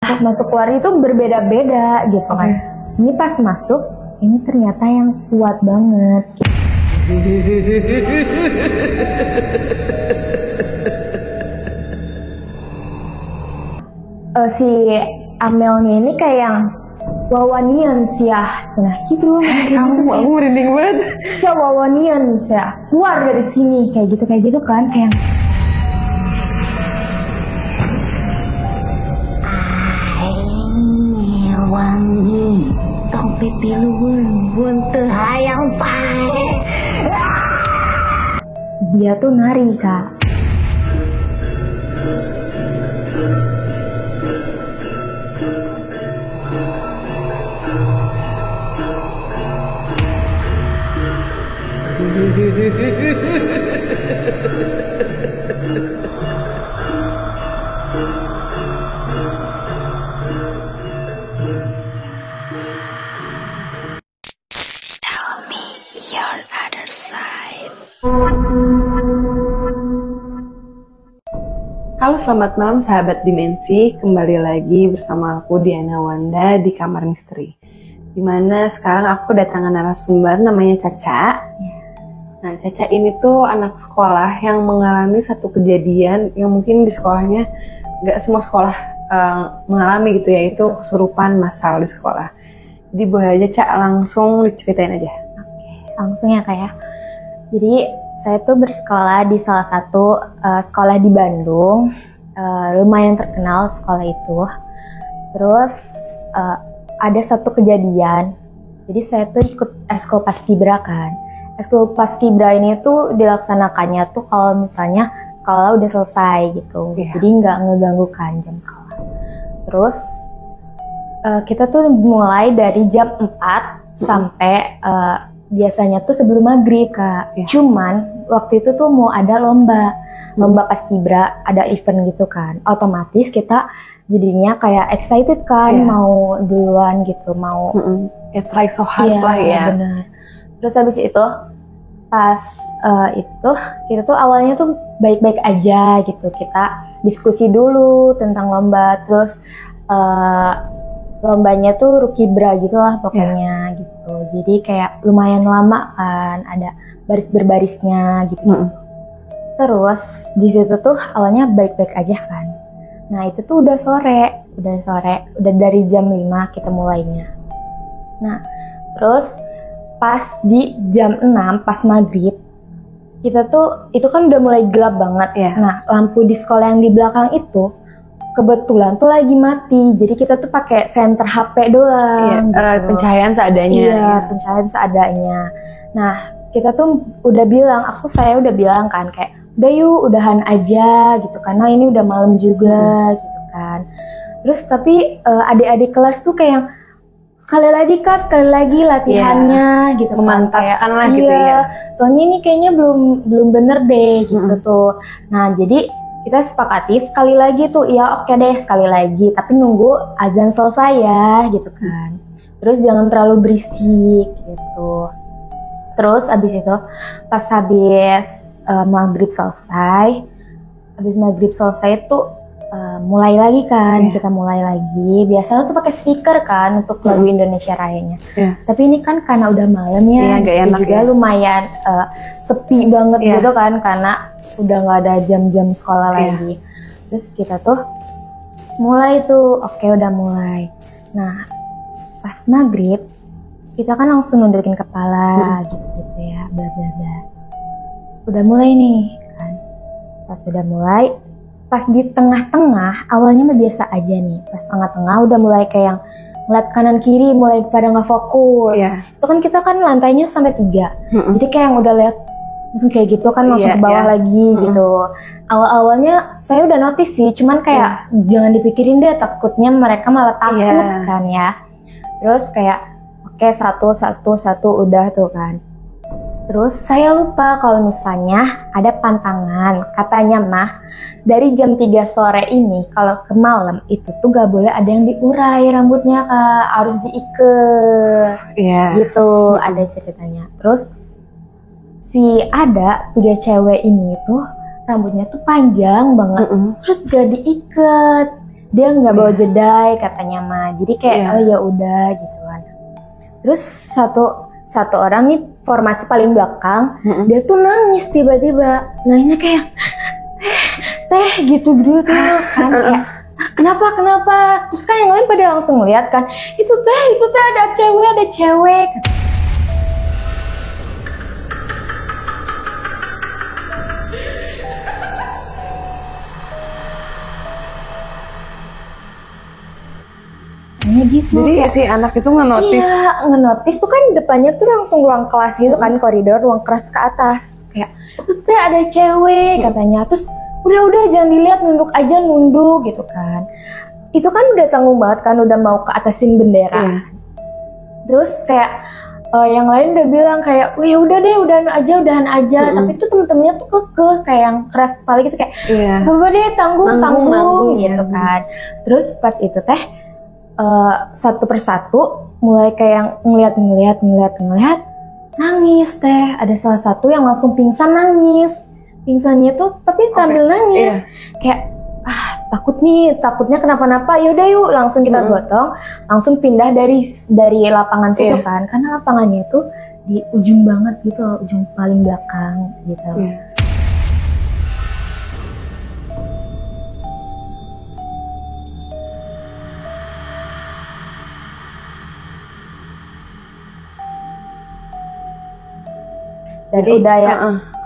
Masuk keluar itu berbeda-beda gitu kan. Ini pas masuk, ini ternyata yang kuat banget. Si Amelnya ini kayak yang wawanian sih ya, nah gitu. Aku merinding banget. Wawanian sih ya, keluar dari sini kayak gitu kan, kayak wangi tong pipiluhun bun teu hayang pae. Dia tuh nari, Kak. Halo, selamat malam sahabat Dimensi. Kembali lagi bersama aku Diana Wanda di Kamar Misteri. Dimana sekarang aku kedatangan narasumber namanya Caca. Nah, Caca ini tuh anak sekolah yang mengalami satu kejadian yang mungkin di sekolahnya gak semua sekolah mengalami gitu, yaitu kesurupan massal di sekolah. Jadi boleh aja Cak langsung diceritain aja. Oke, langsung ya Kak ya. Jadi saya tuh bersekolah di salah satu sekolah di Bandung, lumayan terkenal sekolah itu. Terus ada satu kejadian, jadi saya tuh ikut ekskul paskibra kan. Ekskul paskibra ini tuh dilaksanakannya tuh kalau misalnya sekolah udah selesai gitu, jadi nggak ngeganggu kan jam sekolah. Terus kita tuh mulai dari jam 4 sampai biasanya tuh sebelum maghrib Kak. Cuman waktu itu tuh mau ada lomba paskibra, ada event gitu kan. Otomatis kita jadinya kayak excited kan, mau duluan gitu, mau try so hard lah ya. Bener. Terus habis itu pas itu kita tuh awalnya tuh baik-baik aja gitu. Kita diskusi dulu tentang lomba, terus lombanya tuh rukibra gitu lah pokoknya gitu. Jadi kayak lumayan lama kan, ada baris berbarisnya gitu. Terus di situ tuh awalnya baik-baik aja kan. Nah itu tuh udah sore, udah dari jam 5 kita mulainya. Nah terus pas di jam 6 pas maghrib kita tuh itu kan udah mulai gelap banget. Nah lampu di sekolah yang di belakang itu kebetulan tuh lagi mati, jadi kita tuh pakai senter HP doang. Gitu. Pencahayaan seadanya. Iya, pencahayaan seadanya. Nah, kita tuh saya udah bilang kan kayak, udah yuk udahan aja gitu, karena ini udah malam juga gitu kan. Terus tapi adik-adik kelas tuh kayak sekali lagi latihannya gitu, memantapkan lah gitu ya. Soalnya ini kayaknya belum bener deh gitu tuh. Nah, jadi kita sepakati sekali lagi tuh, ya oke deh sekali lagi, tapi nunggu azan selesai ya gitu kan. Terus jangan terlalu berisik gitu. Terus abis itu pas habis maghrib selesai tuh mulai lagi kan, kita mulai lagi. Biasanya tuh pakai speaker kan untuk lagu Indonesia Rayanya. Tapi ini kan karena udah malam ya, juga lumayan sepi banget gitu kan, karena udah nggak ada jam-jam sekolah lagi. Terus kita tuh mulai tuh, udah mulai. Nah pas maghrib kita kan langsung nundukin kepala gitu ya, bla bla bla. Udah mulai nih kan. Pas udah mulai, pas di tengah-tengah awalnya mah biasa aja nih. Pas tengah-tengah udah mulai kayak yang ngeliat kanan kiri, mulai pada nggak fokus. Itu kan kita kan lantainya sampai 3. Jadi kayak yang udah lihat langsung kayak gitu kan, langsung ke bawah lagi gitu. Awal-awalnya saya udah notice sih, cuman kayak jangan dipikirin deh, takutnya mereka malah takut kan ya. Terus kayak satu udah tuh kan. Terus saya lupa kalau misalnya ada pantangan, katanya mah dari jam 3 sore ini kalau ke malam itu tuh gak boleh ada yang diurai rambutnya Kak, harus diiket gitu, ada ceritanya. Terus ada 3 cewek ini tuh rambutnya tuh panjang banget, terus gak diiket. dia nggak bawa jedai katanya mah, jadi kayak oh ya udah gitu kan. Terus satu orang nih formasi paling belakang, dia tuh nangis tiba-tiba, nangisnya kayak teh gitu tuh kan, kayak kenapa, terus kan yang lain pada langsung lihat kan, itu teh ada cewek. Gitu. Jadi kayak, si anak itu ngenotis. Iya, ngenotis tuh kan depannya tuh langsung ruang kelas gitu kan, koridor ruang kelas ke atas. Kayak, tuh teh ada cewek katanya. Terus udah jangan dilihat, nunduk gitu kan. Itu kan udah tanggung banget kan, udah mau ke atasin bendera. Terus kayak yang lain udah bilang kayak, wah udah deh, udahan aja. Tapi tuh temen-temennya tuh kekeh, kayak yang keras kepala gitu kayak, coba deh tanggung gitu kan. Terus pas itu teh satu persatu mulai kayak ngeliat nangis teh. Ada salah satu yang langsung pingsan nangis. Pingsannya tuh tapi sambil nangis. Kayak takutnya kenapa-napa. Yaudah yuk langsung kita gotong, langsung pindah dari lapangan situ kan. Karena lapangannya tuh di ujung banget gitu, ujung paling belakang gitu. Dan udah ya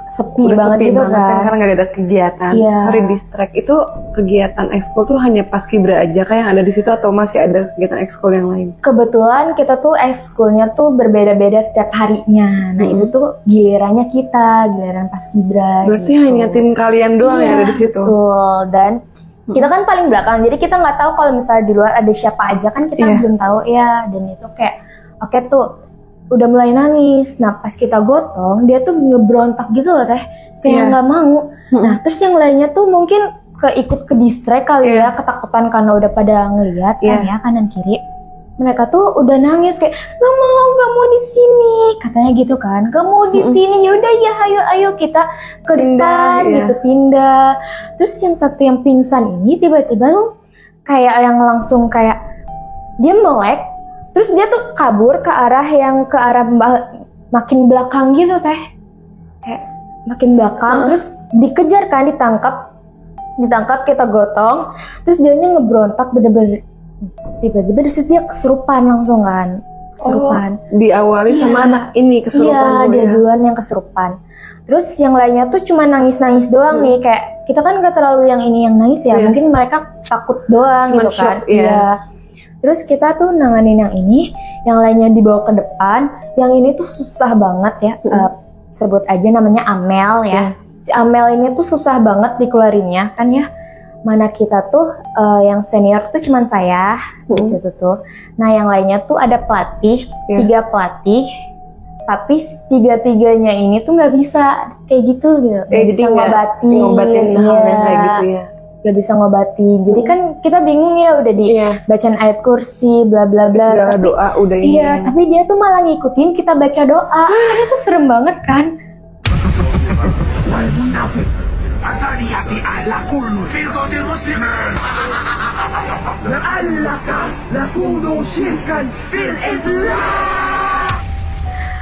sepi banget gitu kan, karena nggak ada kegiatan. Sorry distract, itu kegiatan ekskul tuh hanya paskibra aja kan yang ada di situ atau masih ada kegiatan ekskul yang lain? Kebetulan kita tuh ekskulnya tuh berbeda-beda setiap harinya. Nah itu tuh giliran paskibra. Berarti gitu. hanya tim kalian doang yang ada di situ. Betul. Dan kita kan paling belakang, jadi kita nggak tahu kalau misalnya di luar ada siapa aja kan, kita belum tahu ya. Dan itu kayak oke tuh udah mulai nangis. Nah pas kita gotong dia tuh ngebrontak gitu loh teh, kayak nggak mau. Nah terus yang lainnya tuh mungkin ikut ke distract kali ya, ketakutan karena udah pada ngeliat kan ya kanan kiri. Mereka tuh udah nangis kayak nggak mau di sini katanya gitu kan, nggak mau di sini. Yaudah ya ayo kita ke depan gitu, pindah. Terus yang satu yang pingsan ini tiba-tiba tuh kayak yang langsung kayak dia melek. Terus dia tuh kabur ke arah makin belakang gitu teh, kayak makin belakang. Terus dikejar kan, ditangkap kita gotong. Terus dianya ngebrontak bener-bener, tiba-tiba disitu dia kesurupan langsung kan, diawali sama anak ini kesurupan. Dia duluan yang kesurupan. Terus yang lainnya tuh cuma nangis nih, kayak kita kan gak terlalu yang ini yang nangis ya, mungkin mereka takut doang cuman gitu shock, kan. Terus kita tuh nanganin yang ini, yang lainnya dibawa ke depan. Yang ini tuh susah banget ya, sebut aja namanya Amel ya. Si Amel ini tuh susah banget dikeluarinnya kan ya. Mana kita tuh yang senior tuh cuman saya di situ tuh. Nah yang lainnya tuh ada pelatih, 3 pelatih. Tapi 3-3-nya ini tuh nggak bisa kayak gitu. Nggak bisa ngobatin kayak gitu ya. Gak bisa ngobatin. Jadi kan kita bingung ya, udah bacaan ayat kursi bla bla bla, segala doa udah ini. Tapi dia tuh malah ngikutin kita baca doa. Itu serem banget kan.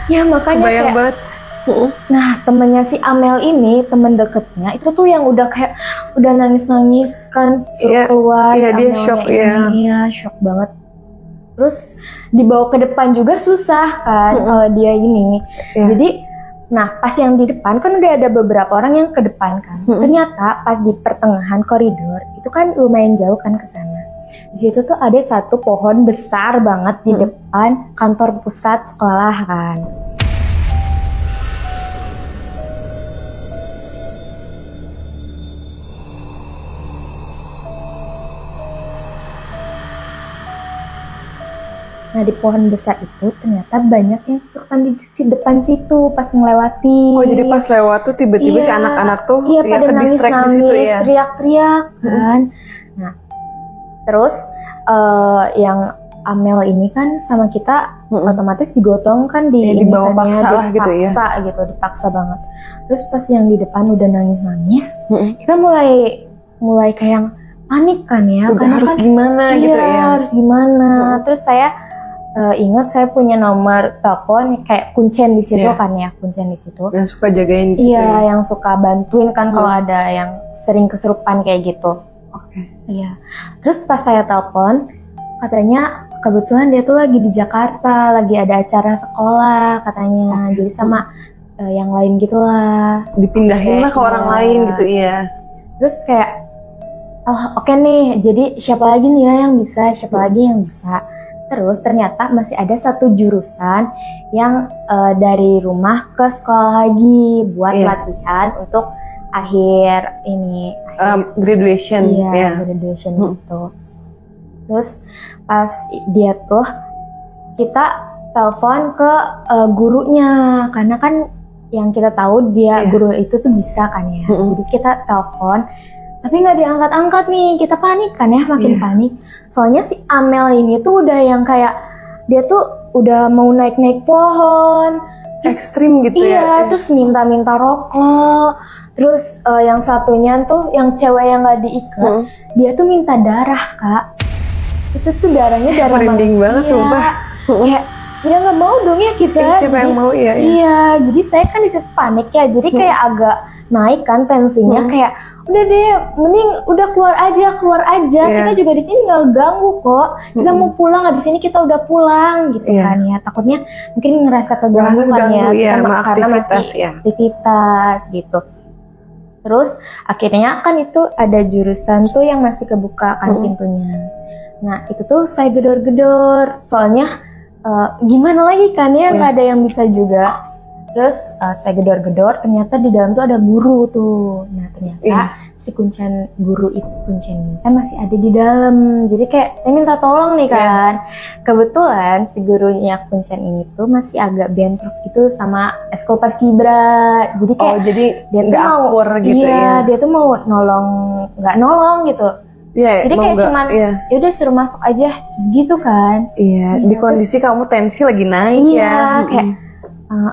Ya makanya kebayang banget. Nah temennya si Amel ini, temen deketnya itu tuh yang udah kayak udah nangis kan, keluar. Dia shock ya. Iya shock banget. Terus dibawa ke depan juga susah kan kalau dia ini. Jadi nah pas yang di depan kan udah ada beberapa orang yang ke depan kan. Ternyata pas di pertengahan koridor itu kan lumayan jauh kan ke sana. Di situ tuh ada satu pohon besar banget di depan kantor pusat sekolah kan. Nah di pohon besar itu ternyata banyak yang kesurupan di depan situ pas ngelewati. Oh jadi pas lewat tuh tiba-tiba si anak-anak tuh pada ke distract di situ ya. Teriak-teriak kan. Nah terus yang Amel ini kan sama kita otomatis digotong kan dibawa paksa lah gitu ya. Dipaksa banget. Terus pas yang di depan udah nangis-nangis, kita mulai kayak panik kan ya, karena harus kan, gimana gitu ya. Harus gimana. Terus saya ingat saya punya nomor telepon kayak kuncen di situ kan ya, kuncen di situ. Yang suka jagain di situ. Iya, yang suka bantuin kan kalau ada yang sering kesurupan kayak gitu. Iya. Terus pas saya telepon, katanya kebetulan dia tuh lagi di Jakarta, lagi ada acara sekolah katanya. Jadi sama yang lain gitulah. Dipindahin lah ke orang lain gitu ya. Terus kayak, oh oke nih, jadi siapa lagi nih ya yang bisa, siapa lagi yang bisa. Terus ternyata masih ada satu jurusan yang dari rumah ke sekolah lagi buat latihan untuk akhir ini. Graduation. Iya, graduation gitu. Terus pas dia tuh, kita telepon ke gurunya, karena kan yang kita tahu dia guru itu tuh bisa kan ya. Jadi kita telepon, tapi nggak diangkat-angkat nih, kita panik kan ya, makin panik. Soalnya si Amel ini tuh udah yang kayak dia tuh udah mau naik-naik pohon, ekstrim gitu ya. Iya, terus minta-minta rokok. Terus yang satunya tuh yang cewek yang nggak diikat, dia tuh minta darah Kak. Itu tuh darahnya darah merinding banget sumpah. Kayak dia nggak mau dong ya kita. Siapa yang mau ya? Iya, jadi saya kan disitu panik ya. Jadi kayak agak naik kan tensinya, kayak udah deh, mending udah keluar aja. Kita juga di sini nggak ganggu kok. Kita mau pulang, habis ini kita udah pulang gitu kan ya. Takutnya mungkin ngerasa keganggu kan ya, karena masih aktivitas gitu. Terus akhirnya kan itu ada jurusan tuh yang masih kebuka kan pintunya. Nah itu tuh saya gedor-gedor, soalnya gimana lagi kan ya, nggak ada yang bisa juga. Terus saya gedor-gedor, ternyata di dalam tuh ada guru tuh. Nah ternyata si guru itu kuncen kan masih ada di dalam. Jadi kayak saya minta tolong nih kan. Kebetulan si gurunya kuncen ini tuh masih agak bentrok gitu sama Eskul Paskibra. Jadi kayak jadi dia tuh mau akur gitu ya. Dia tuh mau nggak nolong gitu. Jadi kayak cuman yaudah suruh masuk aja gitu kan. Di kondisi kamu tensi lagi naik kayak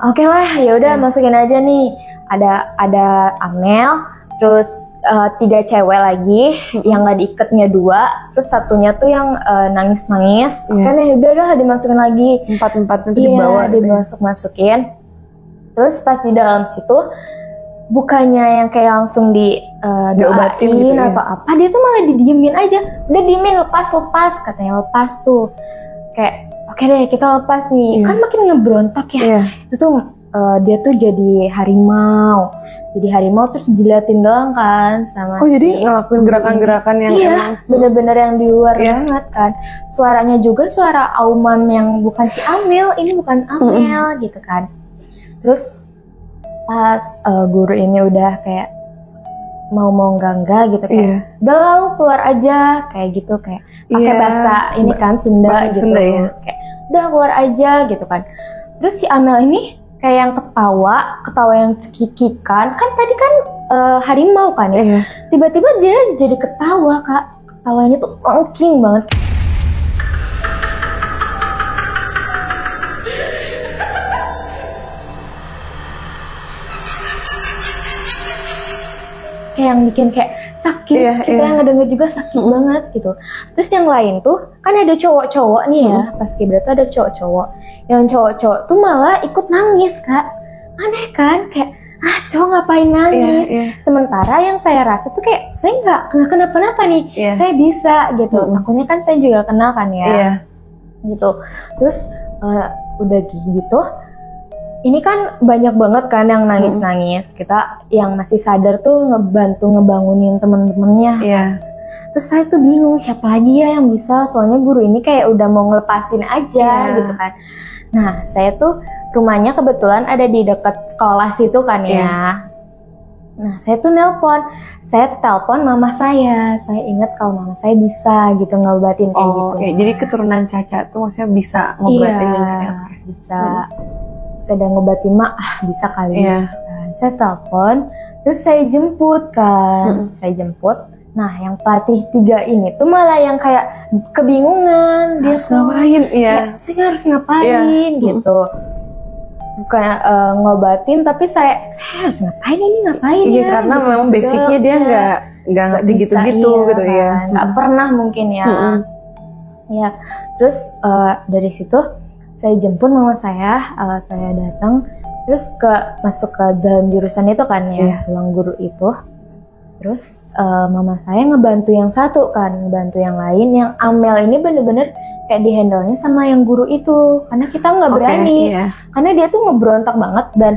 oke lah, ya udah masukin aja nih. Ada Amel, terus 3 cewek lagi yang nggak diikatnya 2, terus satunya tuh yang nangis-nangis. Kan ya udah dimasukin lagi. 4-4 itu dibawa. Dimasukin. Terus pas di dalam situ, bukannya yang kayak langsung diobatin gitu atau apa, dia tuh malah didiemin aja. Udah diemin, lepas katanya, lepas tuh. Kayak oke deh kita lepas nih, kan makin ngebrontak ya. Itu tuh dia tuh jadi harimau terus diliatin doang kan sama jadi ngelakuin gerakan-gerakan yang emang bener-bener yang di luar banget kan. Suaranya juga suara auman yang bukan si Amel, ini bukan Amel gitu kan. Terus pas guru ini udah kayak mau enggak gitu kayak udah lalu keluar aja kayak gitu, kayak pakai bahasa ini kan Sunda gitu. Kayak udah keluar aja gitu kan. Terus si Amel ini kayak yang ketawa yang cekikikan kan, tadi kan harimau kan ya. Tiba-tiba dia jadi ketawa Kak. Ketawanya tuh ongking banget. Kayak yang bikin kayak sakit, kita yang ngedenger juga sakit banget gitu. Terus yang lain tuh kan ada cowok-cowok nih ya, Paskibra tuh ada cowok-cowok. Yang cowok-cowok tuh malah ikut nangis Kak. Aneh kan, kayak cowok ngapain nangis. Sementara yang saya rasa tuh kayak saya nggak kenapa-napa nih, saya bisa gitu. Takutnya kan saya juga kenal kan ya, gitu. Terus udah gitu. Ini kan banyak banget kan yang nangis-nangis. Kita yang masih sadar tuh ngebantu ngebangunin temen-temennya. Terus saya tuh bingung siapa lagi ya yang bisa. Soalnya guru ini kayak udah mau ngelepasin aja gitu kan. Nah saya tuh rumahnya kebetulan ada di dekat sekolah situ kan ya. Nah saya tuh saya telepon mama saya. Saya ingat kalau mama saya bisa gitu ngobatin kayak gitu. Jadi keturunan Caca tuh maksudnya bisa ngobatin bisa. Sekedar ngobatin bisa kali. Saya telepon, terus saya jemput kan. Saya jemput. Nah, yang pelatih 3 ini tuh malah yang kayak kebingungan. Dia harus ngapain? Saya harus ngapain gitu. Bukan ngobatin, tapi saya harus ngapain ini? Karena memang basicnya dia nggak ngerti gitu-gitu gitu ya. Nggak pernah mungkin ya. Ya, terus dari situ saya jemput mama saya datang, terus masuk ke dalam jurusan itu kan ya, ruang guru itu. Terus mama saya ngebantu yang satu kan, ngebantu yang lain. Yang Amel ini bener-bener kayak dihandle-nya sama yang guru itu, karena kita nggak berani, karena dia tuh ngeberontak banget dan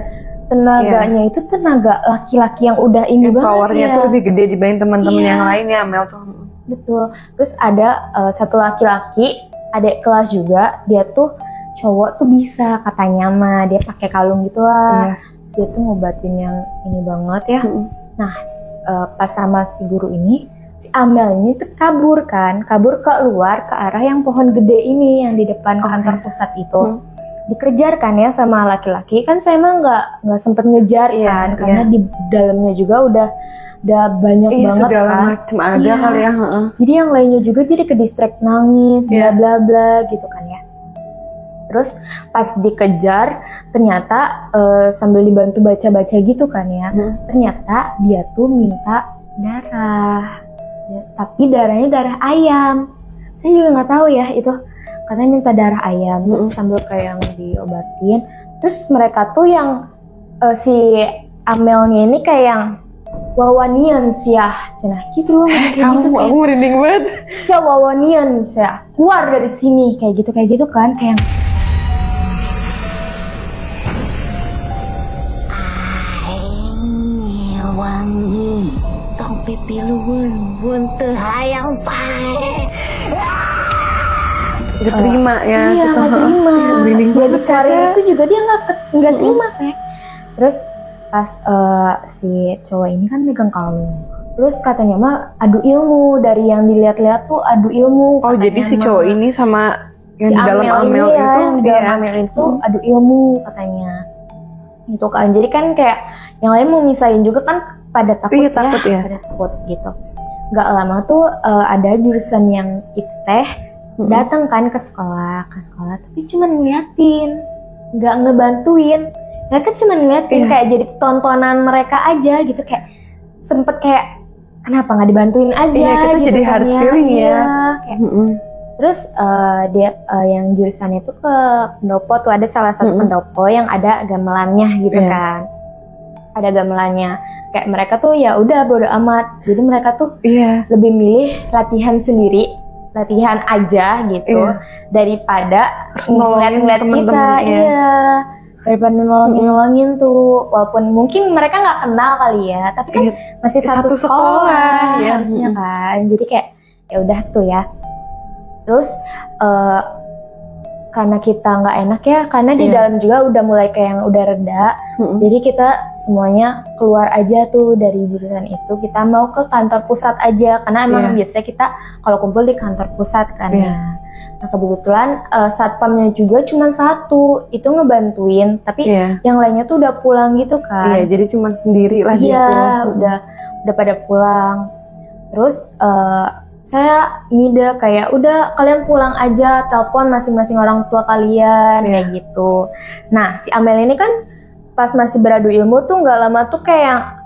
tenaganya itu tenaga laki-laki yang udah ini banget powernya tuh lebih gede dibanding teman-teman yang lain ya, Amel tuh. Betul. Terus ada satu laki-laki, adik kelas juga, dia tuh cowok tuh bisa katanya mah, dia pakai kalung gitulah. Terus dia tuh ngobatin yang ini banget ya. Nah, pas sama si guru ini, si Amel ini tuh kabur keluar ke arah yang pohon gede ini yang di depan kantor pusat itu. Dikejar kan ya sama laki-laki, kan saya mah nggak sempet ngejar kan, karena di dalamnya juga udah banyak banget segala kan. macam ada kali ya. Jadi yang lainnya juga jadi ke distract nangis, bla bla bla gitu kan ya. Terus pas dikejar, ternyata sambil dibantu baca-baca gitu kan ya, ternyata dia tuh minta darah, ya, tapi darahnya darah ayam. Saya juga nggak tahu ya itu, katanya minta darah ayam. Terus sambil kayak yang diobatin, terus mereka tuh yang si Amelnya ini kayak yang wawanian siah, cenah gitu. Kamu merinding banget. Siah wawanian siah, keluar dari sini kayak gitu kan, kayak wangi tong pipi luwun teu hayang pae. Gak terima ya. Iya, gak terima. Dia bicara itu juga dia gak terima kayak. Terus pas si cowok ini kan megang kalung, terus katanya mah adu ilmu, dari yang dilihat-lihat tuh adu ilmu. Oh jadi si cowok ini sama yang si di dalam Amel itu, yang di dalam Amel itu adu ilmu katanya. Gitu kan, jadi kan kayak yang lain mau misahin juga kan pada takut ya, pada takut gitu. Gak lama tuh ada jurusan yang itu teh datang kan ke sekolah, tapi cuma ngeliatin, nggak ngebantuin. Mereka cuma ngeliatin kayak jadi tontonan mereka aja gitu, kayak sempet kayak kenapa nggak dibantuin aja? Kita gitu jadi kan hard feeling ya. Kayak, terus dia yang jurusannya tuh ke pendopo tuh, ada salah satu pendopo yang ada gamelannya gitu kan, ada gamelannya. Kayak mereka tuh ya udah bodo amat, jadi mereka tuh lebih milih latihan sendiri, latihan aja gitu, daripada ngeliat-ngeliat kita, daripada nolongin tuh, walaupun mungkin mereka nggak kenal kali ya, tapi kan masih satu sekolah ya harusnya kan, jadi kayak ya udah tuh ya. Terus karena kita nggak enak ya, karena di dalam juga udah mulai kayak yang udah reda, jadi kita semuanya keluar aja tuh dari jurusan itu, kita mau ke kantor pusat aja, karena emang biasanya kita kalau kumpul di kantor pusat kan ya. Nah kebetulan satpamnya juga cuma satu, itu ngebantuin, tapi yang lainnya tuh udah pulang gitu kan. Jadi cuma sendiri lah gitu. Udah pada pulang. Terus saya ngide kayak udah kalian pulang aja, telepon masing-masing orang tua kalian kayak gitu. Nah si Amel ini kan pas masih beradu ilmu tuh nggak lama tuh kayak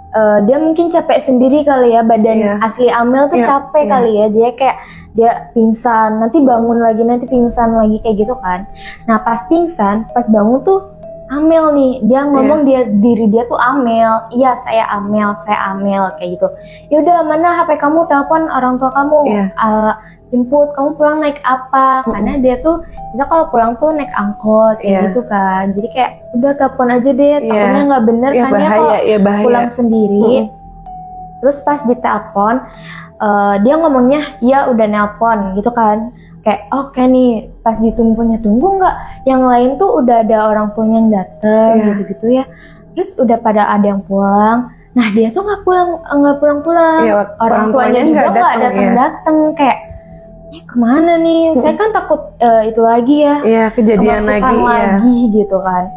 dia mungkin capek sendiri kali ya, badan asli Amel tuh capek kali ya, jadi kayak dia pingsan, nanti bangun lagi, nanti pingsan lagi kayak gitu kan. Nah pas pingsan, pas bangun tuh Amel nih, dia ngomong diri dia tuh Amel, iya saya Amel kayak gitu. Ya udah mana HP kamu, telepon orang tua kamu, jemput, kamu pulang naik apa? Karena dia tuh bisa kalau pulang tuh naik angkot kayak gitu kan. Jadi kayak udah telepon aja deh, takutnya nggak bener kan ya kalau pulang sendiri. Terus pas ditelepon, dia ngomongnya ya udah nelpon gitu kan. Kayak oke nih, pas tunggu nggak, yang lain tuh udah ada orang tuanya yang dateng gitu ya. Terus udah pada ada yang pulang. Nah dia tuh nggak pulang. Orang tuanya juga nggak datang kayak ini kemana nih? Saya kan takut itu lagi ya. Kejadian lagi gitu kan.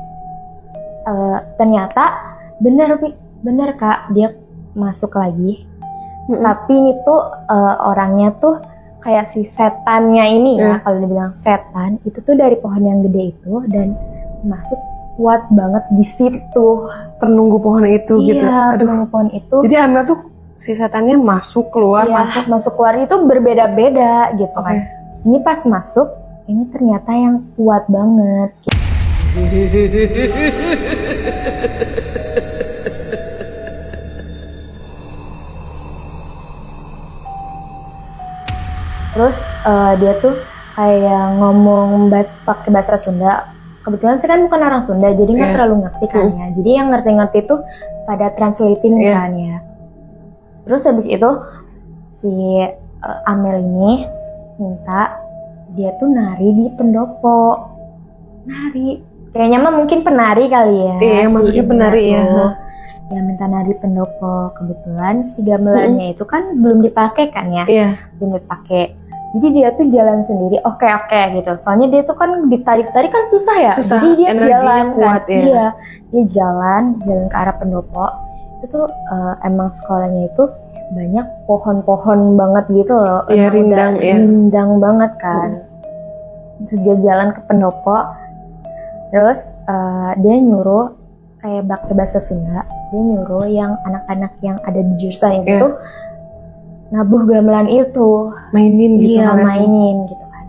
Ternyata bener Kak, dia masuk lagi. Tapi ini tuh orangnya tuh kayak si setannya ini ya, kalau dibilang setan itu tuh dari pohon yang gede itu, dan masuk kuat banget di situ, penunggu pohon itu gitu. Penunggu pohon itu. Jadi Amel tuh si setannya masuk keluar, masuk keluar itu berbeda-beda gitu kan. Ini pas masuk, ini ternyata yang kuat banget. Terus dia tuh kayak ngomong pakai bahasa Sunda. Kebetulan saya kan bukan orang Sunda, jadi nggak terlalu ngerti kan ya. Jadi yang ngerti-ngerti tuh pada translating kan ya. Terus habis itu si Amel ini minta dia tuh nari di pendopo. Nari. Kayaknya mah mungkin penari kali ya. Iya, maksudnya penari ya. Ya minta nari pendopo. Kebetulan si gamelannya itu kan belum dipakai kan ya. Belum dipakai. Jadi dia tuh jalan sendiri, oke gitu. Soalnya dia tuh kan ditarik-tarik kan susah ya. Jadi dia jalan kuat, kan. Dia jalan ke arah pendopo. Itu tuh emang sekolahnya itu banyak pohon-pohon banget gitu loh. Iya, rindang banget kan. Terus dia jalan ke pendopo. Terus dia nyuruh kayak pakai bahasa Sunda. Dia nyuruh yang anak-anak yang ada di jurusan itu nabuh gamelan itu, mainin gitu. Iya, mainin gitu kan.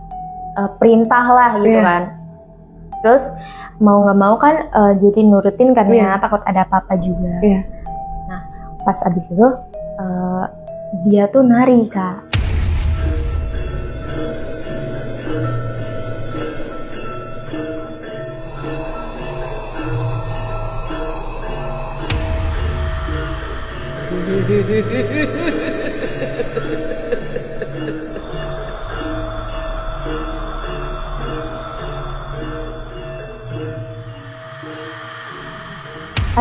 Perintah lah gitu kan. Terus mau nggak mau kan jadi nurutin karena takut ada apa-apa juga. Nah, pas abis itu dia tuh nari, Kak.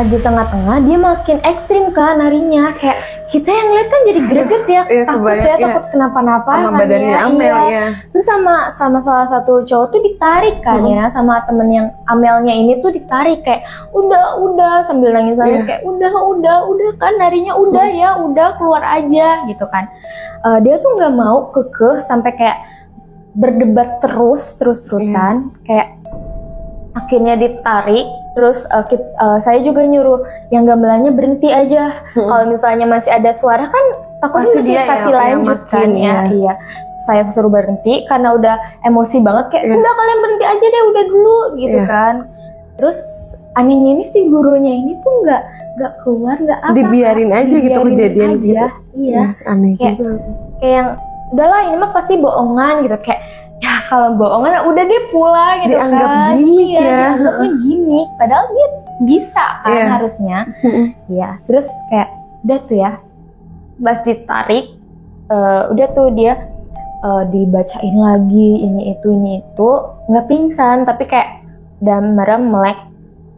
Di tengah-tengah dia makin ekstrim kan narinya, kayak kita yang lihat kan jadi greget ya, takut kenapa-napa sama kan badannya Amel ya. Terus sama salah satu cowok tuh ditarik kan ya, sama temen yang Amelnya ini tuh ditarik kayak udah sambil nangis kayak udah kan narinya udah keluar aja gitu kan. Dia tuh nggak mau kekeh sampai kayak berdebat terus-terusan kayak akhirnya ditarik. Terus saya juga nyuruh yang gamelannya berhenti aja. Kalau misalnya masih ada suara kan takutnya dia kasih lanjut kan ya. Iya. Saya suruh berhenti karena udah emosi banget kayak udah kalian berhenti aja deh, udah dulu gitu kan. Terus anehnya ini si gurunya ini tuh nggak keluar, nggak apa. Dibiarin aja gitu kejadian aja. Gitu. Iya. Aneh kayak, juga. Kayak yang udahlah ini mah pasti bohongan gitu kayak. Ya kalau bohongan udah dia pulang gitu dianggap kan. Gimmick ya. Dianggapnya gimmick. Padahal dia bisa kan harusnya. Ya terus kayak udah tuh ya. Pas ditarik. Udah tuh dia dibacain lagi ini itu. Nggak pingsan tapi kayak udah melek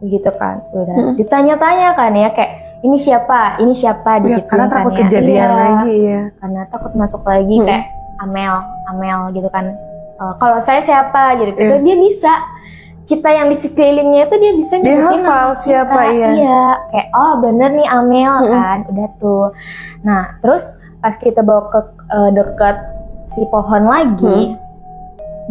gitu kan. Udah ditanya-tanya kan ya kayak ini siapa gitu karena takut kejadian lagi ya. Karena takut masuk lagi kayak Amel gitu kan. Kalau saya siapa gitu, itu dia bisa. Kita yang di sekelilingnya itu dia bisa nyebutin hafal siapa ya. Iya, kayak bener nih Amel kan, udah tuh. Nah terus pas kita bawa ke dekat si pohon lagi,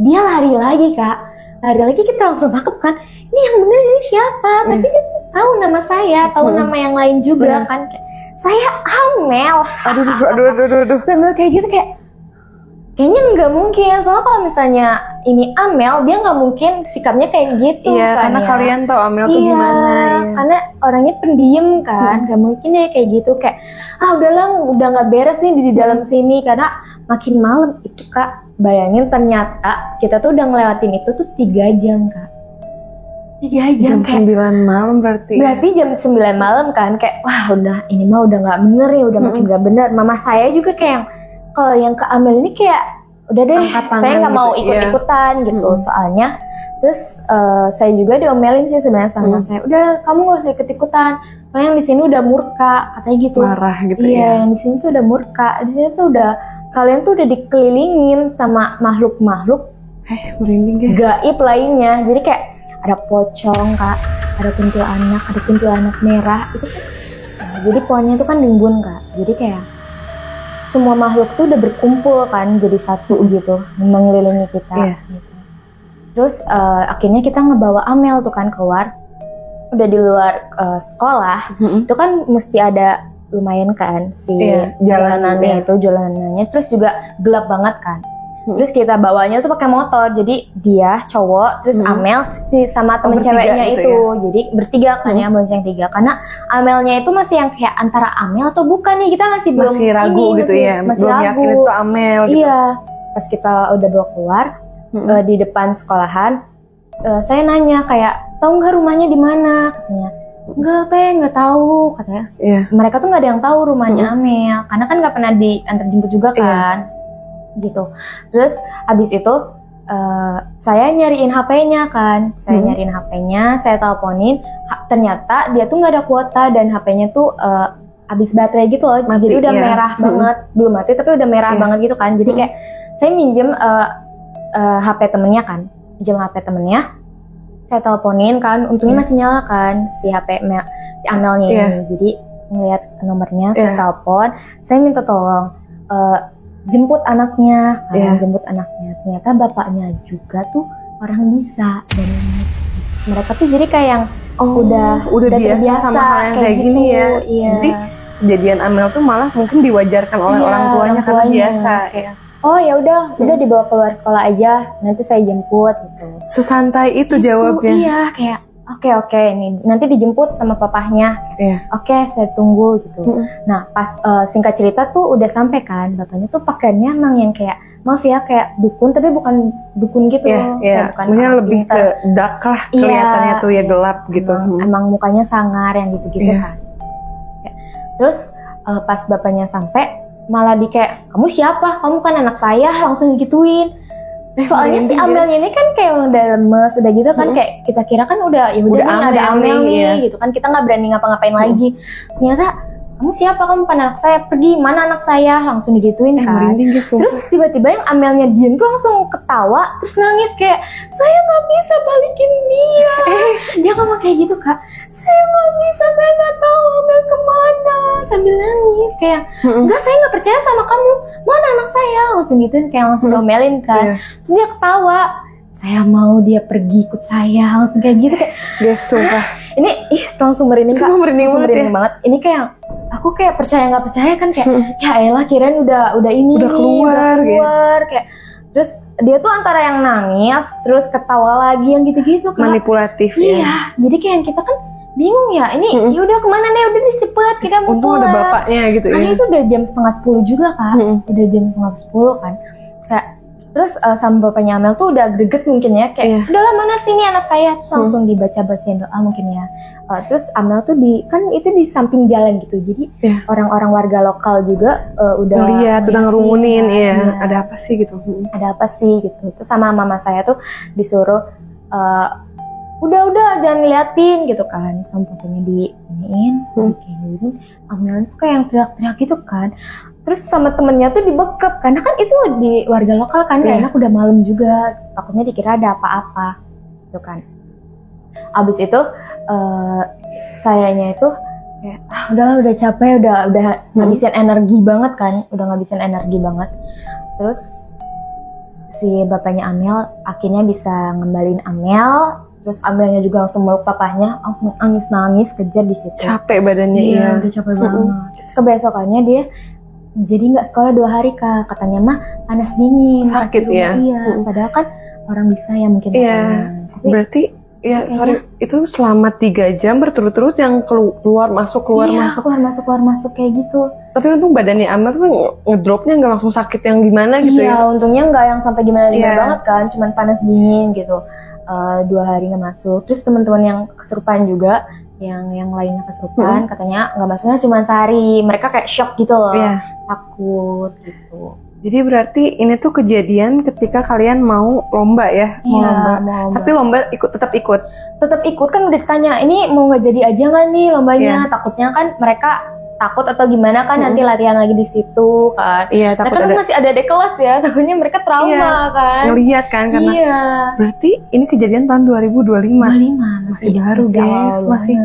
dia lari lagi Kak. Lari lagi kita langsung tangkep kan. Ini yang bener ini siapa? Tapi dia tahu nama saya, tahu nama yang lain juga kan. Saya Amel. Aduh. Sambil kayak gitu kayak. Kayaknya nggak mungkin, soalnya kalau misalnya ini Amel, dia nggak mungkin sikapnya kayak gitu kan karena kalian tahu Amel tuh gimana ya. Karena orangnya pendiam kan, nggak mungkin ya kayak gitu kayak udahlah udah nggak beres nih di dalam sini karena makin malam itu Kak. Bayangin ternyata kita tuh udah ngelewatin itu tuh 3 jam Kak. 3 jam kayak 9 malam berarti jam 9 malam kan kayak wah udah ini mah udah nggak bener ya, udah makin nggak bener. Mama saya juga kayak kalau yang ke Amel ini kayak udah deh saya nggak mau ikut-ikutan gitu soalnya. Terus saya juga diomelin sih sebenarnya sama saya, udah kamu nggak usah ikut-ikutan soalnya yang di sini udah murka katanya gitu. Marah gitu ya. Yang di sini tuh udah murka, di sini tuh udah kalian tuh udah dikelilingin sama makhluk-makhluk merinding guys, gaib lainnya. Jadi kayak ada pocong Kak, ada kuntilanak merah itu kan. Jadi pohonnya itu kan rimbun Kak, jadi kayak semua makhluk tuh udah berkumpul kan jadi satu gitu mengelilingi kita gitu. Terus akhirnya kita ngebawa Amel tuh kan keluar, udah di luar sekolah itu kan mesti ada lumayan kan jalanannya terus juga gelap banget kan. Terus kita bawanya tuh pakai motor, jadi dia cowok, terus Amel sama temen ceweknya gitu itu, jadi bertiga kan ya, bonceng 3. Karena Amelnya itu masih yang kayak antara Amel atau bukan nih, kita masih ragu gitu ya, belum ragu. Yakin itu Amel. Gitu. Iya, pas kita udah bawa keluar di depan sekolahan, saya nanya kayak tahu nggak rumahnya di mana? Katanya nggak tahu katanya. Mereka tuh nggak ada yang tahu rumahnya Amel, karena kan nggak pernah diantar jemput juga kan. Gitu. Terus habis itu saya nyariin HP-nya kan, nyariin HP-nya, saya teleponin, ternyata dia tuh nggak ada kuota dan HP-nya tuh habis baterai gitu loh, mati, jadi udah merah banget, belum mati tapi udah merah banget gitu kan, jadi kayak saya minjem HP temennya kan, saya teleponin kan, untungnya masih nyala kan si HP si Amelnya ini, jadi ngeliat nomornya, saya telepon, saya minta tolong jemput anaknya, ternyata bapaknya juga tuh orang bisa, dan mereka tuh jadi kayak yang udah biasa sama hal yang kayak gini gitu, ya. Iya. Jadi kejadian Amel tuh malah mungkin diwajarkan oleh orang tuanya karena biasa. Ya. Oh ya udah dibawa keluar sekolah aja, nanti saya jemput gitu. Sesantai itu jawabnya. Iya kayak Oke, nih nanti dijemput sama papahnya. Oke, saya tunggu gitu. Nah, pas singkat cerita tuh udah sampai kan, bapaknya tuh pakaiannya emang yang kayak maaf ya kayak dukun, tapi bukan dukun gitu. Maksudnya lebih ke dark lah kelihatannya tuh ya gelap gitu. Emang mukanya sangar yang gitu-gitu kan. Terus pas bapaknya sampai malah kayak kamu siapa? Kamu kan anak saya, langsung digituin. Soalnya si Amelnya ini kan kayak udah lemes, udah gitu kan, kayak kita kira kan udah ada Amel nih gitu kan, kita nggak berani ngapa-ngapain lagi. Ternyata kamu siapa? Kamu kan anak saya, pergi, mana anak saya? Langsung digituin kan. Terus tiba-tiba yang Amelnya diem tuh langsung ketawa, terus nangis kayak saya nggak bisa balikin dia. Dia ngomong kayak gitu Kak, saya nggak bisa, saya nggak tahu Amel kemana, sambil nangis kayak enggak, saya nggak percaya sama kamu, mana anak saya? Langsung gituin kayak langsung domelin kan. Terus dia ketawa, saya mau dia pergi ikut saya, langsung kayak gitu kayak. Sumpah. Ini langsung merinding Kak. Merinding banget. Ini kayak aku kayak percaya nggak percaya kan kayak ya elah kirain udah keluar kayak. Terus dia tuh antara yang nangis terus ketawa lagi yang gitu-gitu Kak. Manipulatif ya. Iya, jadi kayak kita kan bingung ya, ini yaudah kemana nih, udah cepet kita mau untung pulang. Ada bapaknya gitu ya. Karena itu udah jam 9:30 juga Kak, udah jam 9:30 kan. Kayak terus sama bapaknya Amel tuh udah greget mungkin ya, kayak udahlah mana sih ini anak saya, terus langsung dibaca-bacain doa mungkin ya. Terus Amel tuh kan itu di samping jalan gitu, jadi orang-orang warga lokal juga udah lihat, udah ngerumunin ada apa sih gitu. Ada apa sih gitu. Terus sama mama saya tuh disuruh udah jangan ngeliatin gitu kan, sama papanya diiniin, kayak gitu. Amel tuh kayak yang teriak-teriak gitu kan. Terus sama temennya tuh dibekep, karena kan itu di warga lokal kan, gak enak, udah malam juga, takutnya dikira ada apa-apa gitu kan. Abis itu sayanya itu kayak udahlah, udah capek, udah ngabisin energi banget kan, terus si bapaknya Amel akhirnya bisa ngembalin Amel. Terus Amelnya juga langsung meluk papahnya, langsung nangis kejar di situ. Capek badannya. Udah capek banget. Terus kebesokannya dia jadi nggak sekolah 2 hari Kak, katanya mah panas dingin. Sakit ya. Iya. Padahal kan orang bisa ya mungkin. Iya. Berarti itu selama 3 jam berturut-turut yang keluar masuk keluar masuk kayak gitu. Tapi untung badannya Amel tuh ngedropnya nggak langsung sakit yang gimana gitu ya. Iya, untungnya nggak yang sampai gimana banget kan, cuman panas dingin gitu. 2 hari nggak masuk. Terus teman-teman yang kesurupan juga, yang lainnya kesurupan, katanya nggak masuknya cuma sehari. Mereka kayak shock gitu loh, takut gitu. Jadi berarti ini tuh kejadian ketika kalian mau lomba ya? Mau lomba. Tapi lomba tetap ikut kan udah ditanya, ini mau nggak jadi aja nggak nih lombanya? Takutnya kan mereka takut atau gimana kan nanti latihan lagi di situ kan. Iya, takut mereka kan masih ada kelas ya, takutnya mereka trauma kan. Ngelihat kan karena. Berarti ini kejadian tahun 2025. Masih baru guys, masih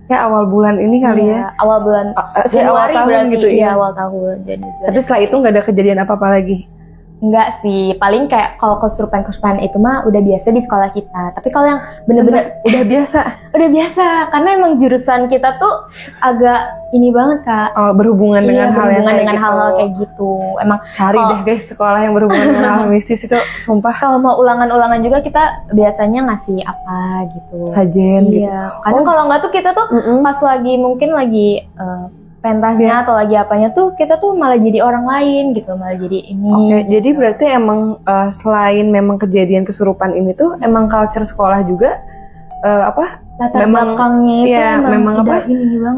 awal bulan ini kali ya. Awal bulan awal tahun gitu ya. Awal tahun. Tapi setelah itu nggak ada kejadian apa-apa lagi. Enggak sih, paling kayak kalau kesurupan-kesurupan itu mah udah biasa di sekolah kita. Tapi kalau yang bener-bener udah biasa, karena emang jurusan kita tuh agak ini banget Kak. Oh, berhubungan dengan hal-hal kayak gitu. Emang cari deh guys sekolah yang berhubungan dengan hal mistis itu, sumpah. Kalau mau ulangan-ulangan juga kita biasanya ngasih apa gitu. Sajen gitu. Karena kalau nggak tuh kita tuh pas mungkin lagi pentasnya atau lagi apanya tuh kita tuh malah jadi orang lain gitu, malah jadi ini. Oke, jadi berarti emang selain memang kejadian kesurupan ini tuh emang culture sekolah juga latar belakangnya itu memang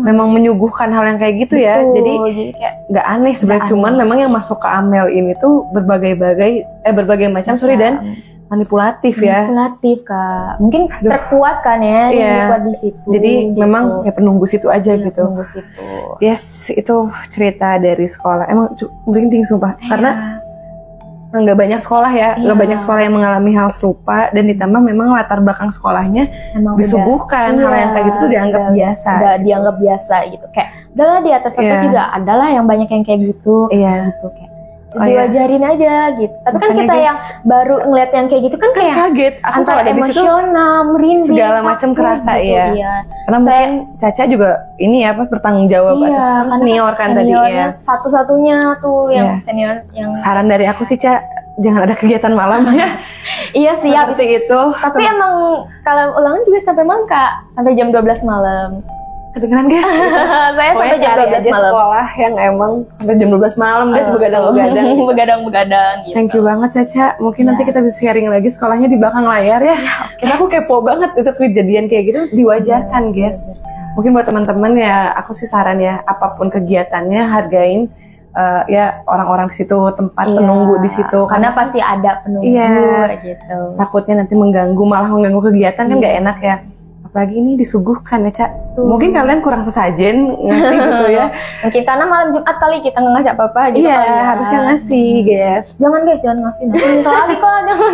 memang menyuguhkan hal yang kayak gitu ya. Jadi kayak nggak aneh sebenarnya, cuman memang yang masuk ke Amel ini tuh berbagai macam dan manipulatif Kak. Mungkin terkuat kan ya, terkuat di situ. Jadi gitu. Memang ya penunggu situ aja gitu. Penunggu situ. Yes, itu cerita dari sekolah. Emang merinding sumpah, karena nggak banyak sekolah ya, nggak banyak sekolah yang mengalami hal serupa, dan ditambah memang latar belakang sekolahnya emang disuguhkan hal yang kayak gitu tuh dianggap biasa. Dianggap biasa gitu. Kayak udahlah di atas juga adalah yang banyak yang kayak gitu. Gitu kayak diwajarin aja gitu. Tapi kan kita yang baru ngeliat yang kayak gitu kan kayak kaget. Aku antara emosional, merinding, segala macam kerasa gitu, Karena mungkin Caca juga ini bertanggung jawab atas senior kan tadi ya. Satu-satunya tuh yang senior yang. Saran dari aku sih jangan ada kegiatan malam ya. Iya siap seperti itu. Tapi emang kalau ulangan juga sampai malam Kak, sampai jam 12 malam. Kedengeran guys? Saya sampai jam 12 malam. Sekolah yang emang sampai jam 12 malam guys, begadang gitu. Thank you banget Caca. Mungkin nanti kita bisa sharing lagi sekolahnya di belakang layar ya. Karena aku kepo banget itu kejadian kayak gitu, diwajarkan guys. Mungkin buat teman-teman ya, aku sih saran ya, apapun kegiatannya hargain orang-orang di situ, tempat penunggu di situ. Karena pasti ada penunggu gitu. Takutnya nanti malah mengganggu kegiatan kan nggak enak ya. Apalagi ini disuguhkan ya Cak. Mungkin kalian kurang sesajen ngasih gitu ya. Mungkin karena malam Jumat kali kita nggak ngasih apa-apa gitu. Harusnya ngasih guys. Jangan ngasih. Minta lagi kok, jangan.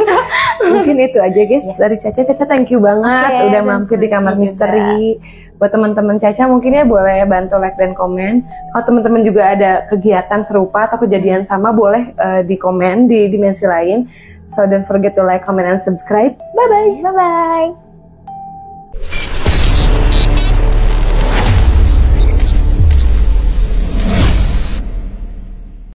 Mungkin itu aja guys dari Caca. Caca thank you banget udah mampir di kamar misteri. Buat teman-teman Caca mungkin ya boleh bantu like dan komen. Kalau teman-teman juga ada kegiatan serupa atau kejadian sama boleh di komen di dimensi lain. So don't forget to like, comment, and subscribe. Bye bye.